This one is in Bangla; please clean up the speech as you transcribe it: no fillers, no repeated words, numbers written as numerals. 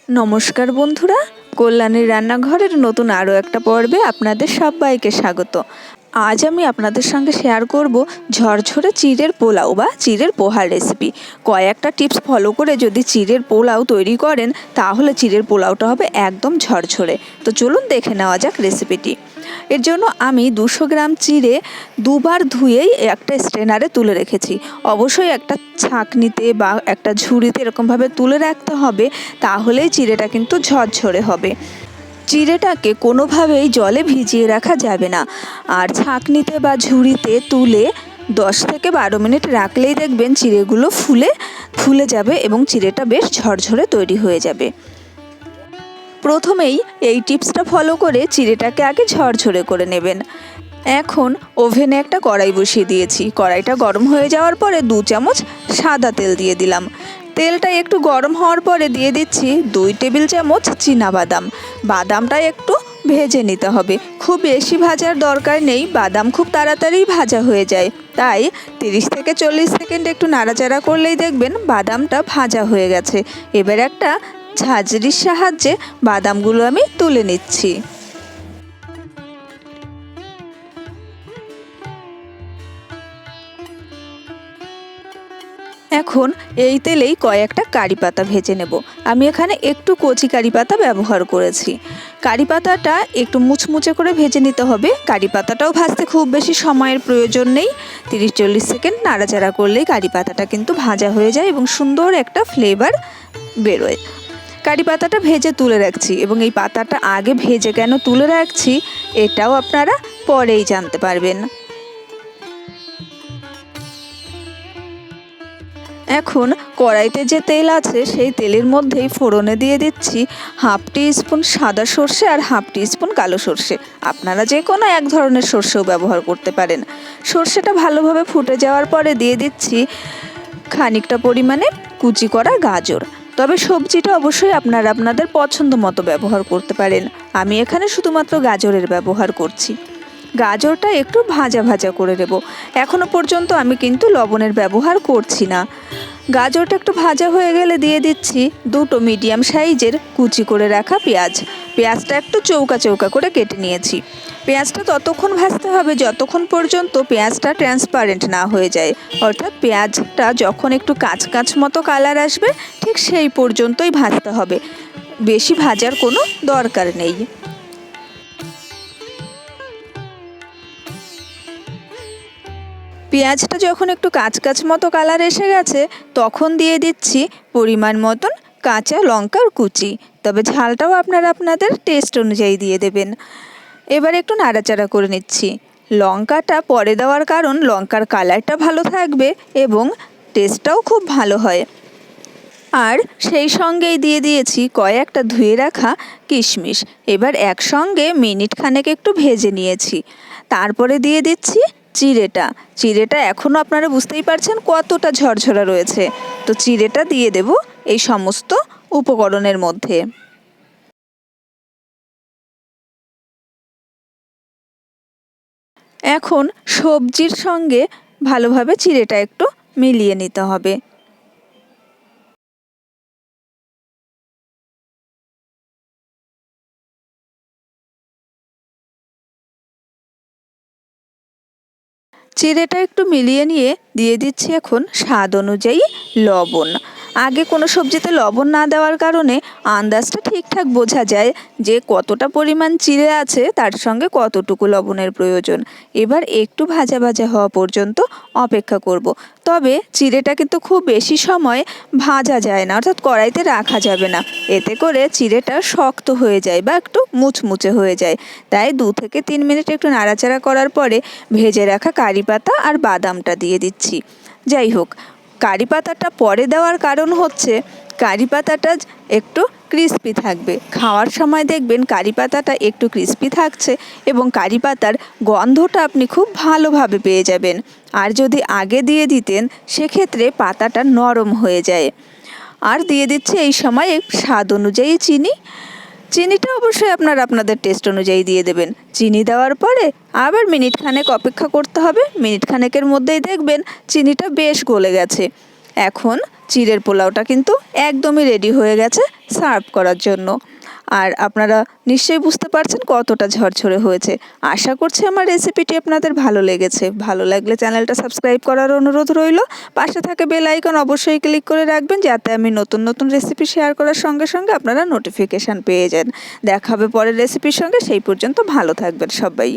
নমস্কার বন্ধুরা, কল্যাণীর রান্নাঘরের নতুন আরও একটা পর্বে আপনাদের সবাইকে স্বাগত। আজ আমি আপনাদের সঙ্গে শেয়ার করব ঝরঝরে চিড়ের পোলাও বা চিড়ের পোহার রেসিপি। কয়েকটা টিপস ফলো করে যদি চিড়ের পোলাও তৈরি করেন তাহলে চিড়ের পোলাওটা হবে একদম ঝরঝরে। তো চলুন দেখে নেওয়া যাক রেসিপিটি। এর জন্য আমি 200 গ্রাম চিড়ে দুবার ধুয়েই একটা স্ট্রেনারে তুলে রেখেছি। অবশ্যই একটা ছাঁকনিতে বা একটা ঝুড়িতে এরকমভাবে তুলে রাখতে হবে, তাহলেই চিড়েটা কিন্তু ঝরঝরে হবে। চিড়েটাকে কোনোভাবেই জলে ভিজিয়ে রাখা যাবে না, আর ছাঁকনিতে বা ঝুড়িতে তুলে 10 থেকে 12 মিনিট রাখলেই দেখবেন চিড়েগুলো ফুলে যাবে এবং চিড়েটা বেশ ঝরঝরে তৈরি হয়ে যাবে। প্রথমেই এই টিপসটা ফলো করে চিড়েটাকে আগে ঝরঝরে করে নেবেন। এখন ওভেনে একটা কড়াই বসিয়ে দিয়েছি। কড়াইটা গরম হয়ে যাওয়ার পরে 2 চামচ সাদা তেল দিয়ে দিলাম। তেলটা একটু গরম হওয়ার পরে দিয়ে দিচ্ছি 2 টেবিল চামচ চীনাবাদাম। বাদামটা একটু ভেজে নিতে হবে, খুব বেশি ভাজার দরকার নেই, বাদাম খুব তাড়াতাড়ি ভাজা হয়ে যায়। তাই 30 থেকে 40 সেকেন্ড একটু নাড়াচাড়া করলেই দেখবেন বাদামটা ভাজা হয়ে গেছে। এবার একটা ঝাঁঝরির সাহায্যে বাদামগুলো আমি তুলে নিচ্ছি। এখন এই তেলেই কয়েকটা কারি পাতা ভেজে নেব। আমি এখানে একটু কচি কারি পাতা ব্যবহার করেছি। কারি পাতাটা একটু মুচমুচে করে ভেজে নিতে হবে। কারি পাতাটাও ভাজতে খুব বেশি সময়ের প্রয়োজন নেই, 30-40 সেকেন্ড নাড়াচাড়া করলেই কারি পাতাটা কিন্তু ভাজা হয়ে যায় এবং সুন্দর একটা ফ্লেভার বেরোয়। কারি পাতাটা ভেজে তুলে রাখছি, এবং এই পাতাটা আগে ভেজে কেন তুলে রাখছি এটাও আপনারা পরেই জানতে পারবেন। এখন কড়াইতে যে তেল আছে সেই তেলের মধ্যেই ফোড়নে দিয়ে দিচ্ছি 1/2 টিস্পুন সাদা সর্ষে আর 1/2 টিস্পুন কালো সর্ষে। আপনারা যে কোনো এক ধরনের সর্ষেও ব্যবহার করতে পারেন। সর্ষেটা ভালোভাবে ফুটে যাওয়ার পরে দিয়ে দিচ্ছি খানিকটা পরিমাণে কুচি করা গাজর। তবে সবজিটা অবশ্যই আপনারা আপনাদের পছন্দ মতো ব্যবহার করতে পারেন। আমি এখানে শুধুমাত্র গাজরের ব্যবহার করছি। গাজরটা একটু ভাজা ভাজা করে নেব। এখনও পর্যন্ত আমি কিন্তু লবণের ব্যবহার করছি না। গাজরটা একটু ভাজা হয়ে গেলে দিয়ে দিচ্ছি 2টো মিডিয়াম সাইজের কুচি করে রাখা পেঁয়াজ। পেঁয়াজটা একটু চৌকা চৌকা করে কেটে নিয়েছি। পেঁয়াজটা ততক্ষণ ভাজতে হবে যতক্ষণ পর্যন্ত পেঁয়াজটা ট্রান্সপারেন্ট না হয়ে যায়, অর্থাৎ পেঁয়াজটা যখন একটু কাঁচ কাঁচ মতো কালার আসবে ঠিক সেই পর্যন্তই ভাজতে হবে, বেশি ভাজার কোনো দরকার নেই। পেঁয়াজটা যখন একটু কাঁচ কাঁচ মতো কালার এসে গেছে তখন দিয়ে দিচ্ছি পরিমাণ মতন কাঁচা লঙ্কার কুচি। তবে ঝালটাও আপনারা আপনাদের টেস্ট অনুযায়ী দিয়ে দেবেন। এবার একটু নাড়াচাড়া করে নিচ্ছি। লঙ্কাটা পরে দেওয়ার কারণ লঙ্কার কালারটা ভালো থাকবে এবং টেস্টটাও খুব ভালো হয়। আর সেই সঙ্গেই দিয়ে দিয়েছি কয়েকটা ধুয়ে রাখা কিশমিশ। এবার একসঙ্গে মিনিট খানেক একটু ভেজে নিয়েছি। তারপরে দিয়ে দিচ্ছি চিড়েটা এখনও আপনারা বুঝতেই পারছেন কতটা ঝরঝরা রয়েছে। তো চিড়েটা দিয়ে দেব এই সমস্ত উপকরণের মধ্যে। এখন সবজির সঙ্গে ভালোভাবে চিড়েটা একটু মিলিয়ে নিতে হবে। চিড়েটা একটু মিলিয়ে নিয়ে দিয়ে দিচ্ছি এখন স্বাদ অনুযায়ী লবণ। আগে কোনো সবজিতে লবণ না দেওয়ার কারণে আন্দাজটা ঠিকঠাক বোঝা যায় যে কতটা পরিমাণ চিড়ে আছে তার সঙ্গে কতটুকু লবণের প্রয়োজন। এবার একটু ভাজা ভাজা হওয়া পর্যন্ত অপেক্ষা করব। তবে চিড়েটা কিন্তু খুব বেশি সময় ভাজা যায় না, অর্থাৎ কড়াইতে রাখা যাবে না, এতে করে চিড়েটা শক্ত হয়ে যায় বা একটু মুচমুচে হয়ে যায়। তাই 2 থেকে 3 মিনিট একটু নাড়াচাড়া করার পরে ভেজে রাখা কারি পাতা আর বাদামটা দিয়ে দিচ্ছি। যাই হোক, কারি পাতাটা পরে দেওয়ার কারণ হচ্ছে কারি পাতাটা একটু ক্রিস্পি থাকবে। খাওয়ার সময় দেখবেন কারি পাতাটা একটু ক্রিস্পি থাকছে এবং কারি পাতার গন্ধটা আপনি খুব ভালোভাবে পেয়ে যাবেন। আর যদি আগে দিয়ে দিতেন সেক্ষেত্রে পাতাটা নরম হয়ে যায়। আর দিয়ে দিচ্ছে এই সময় স্বাদ অনুযায়ী চিনিটা অবশ্যই আপনারা আপনাদের টেস্ট অনুযায়ী দিয়ে দেবেন। চিনি দেওয়ার পরে আবার মিনিট খানেক অপেক্ষা করতে হবে। মিনিট খানেকের মধ্যেই দেখবেন চিনিটা বেশ গলে গেছে। এখন চিড়ের পোলাওটা কিন্তু একদমই রেডি হয়ে গেছে সার্ভ করার জন্য। আর আপনারা নিশ্চয়ই বুঝতে পারছেন কতটা ঝরঝরে হয়েছে। আশা করছি আমার রেসিপিটি আপনাদের ভালো লেগেছে। ভালো লাগলে চ্যানেলটা সাবস্ক্রাইব করার অনুরোধ রইল। পাশে থাকে বেল আইকন অবশ্যই ক্লিক করে রাখবেন, যাতে আমি নতুন নতুন রেসিপি শেয়ার করার সঙ্গে সঙ্গে আপনারা নোটিফিকেশান পেয়ে যান। দেখা হবে পরের রেসিপির সঙ্গে, সেই পর্যন্ত ভালো থাকবেন সবাই।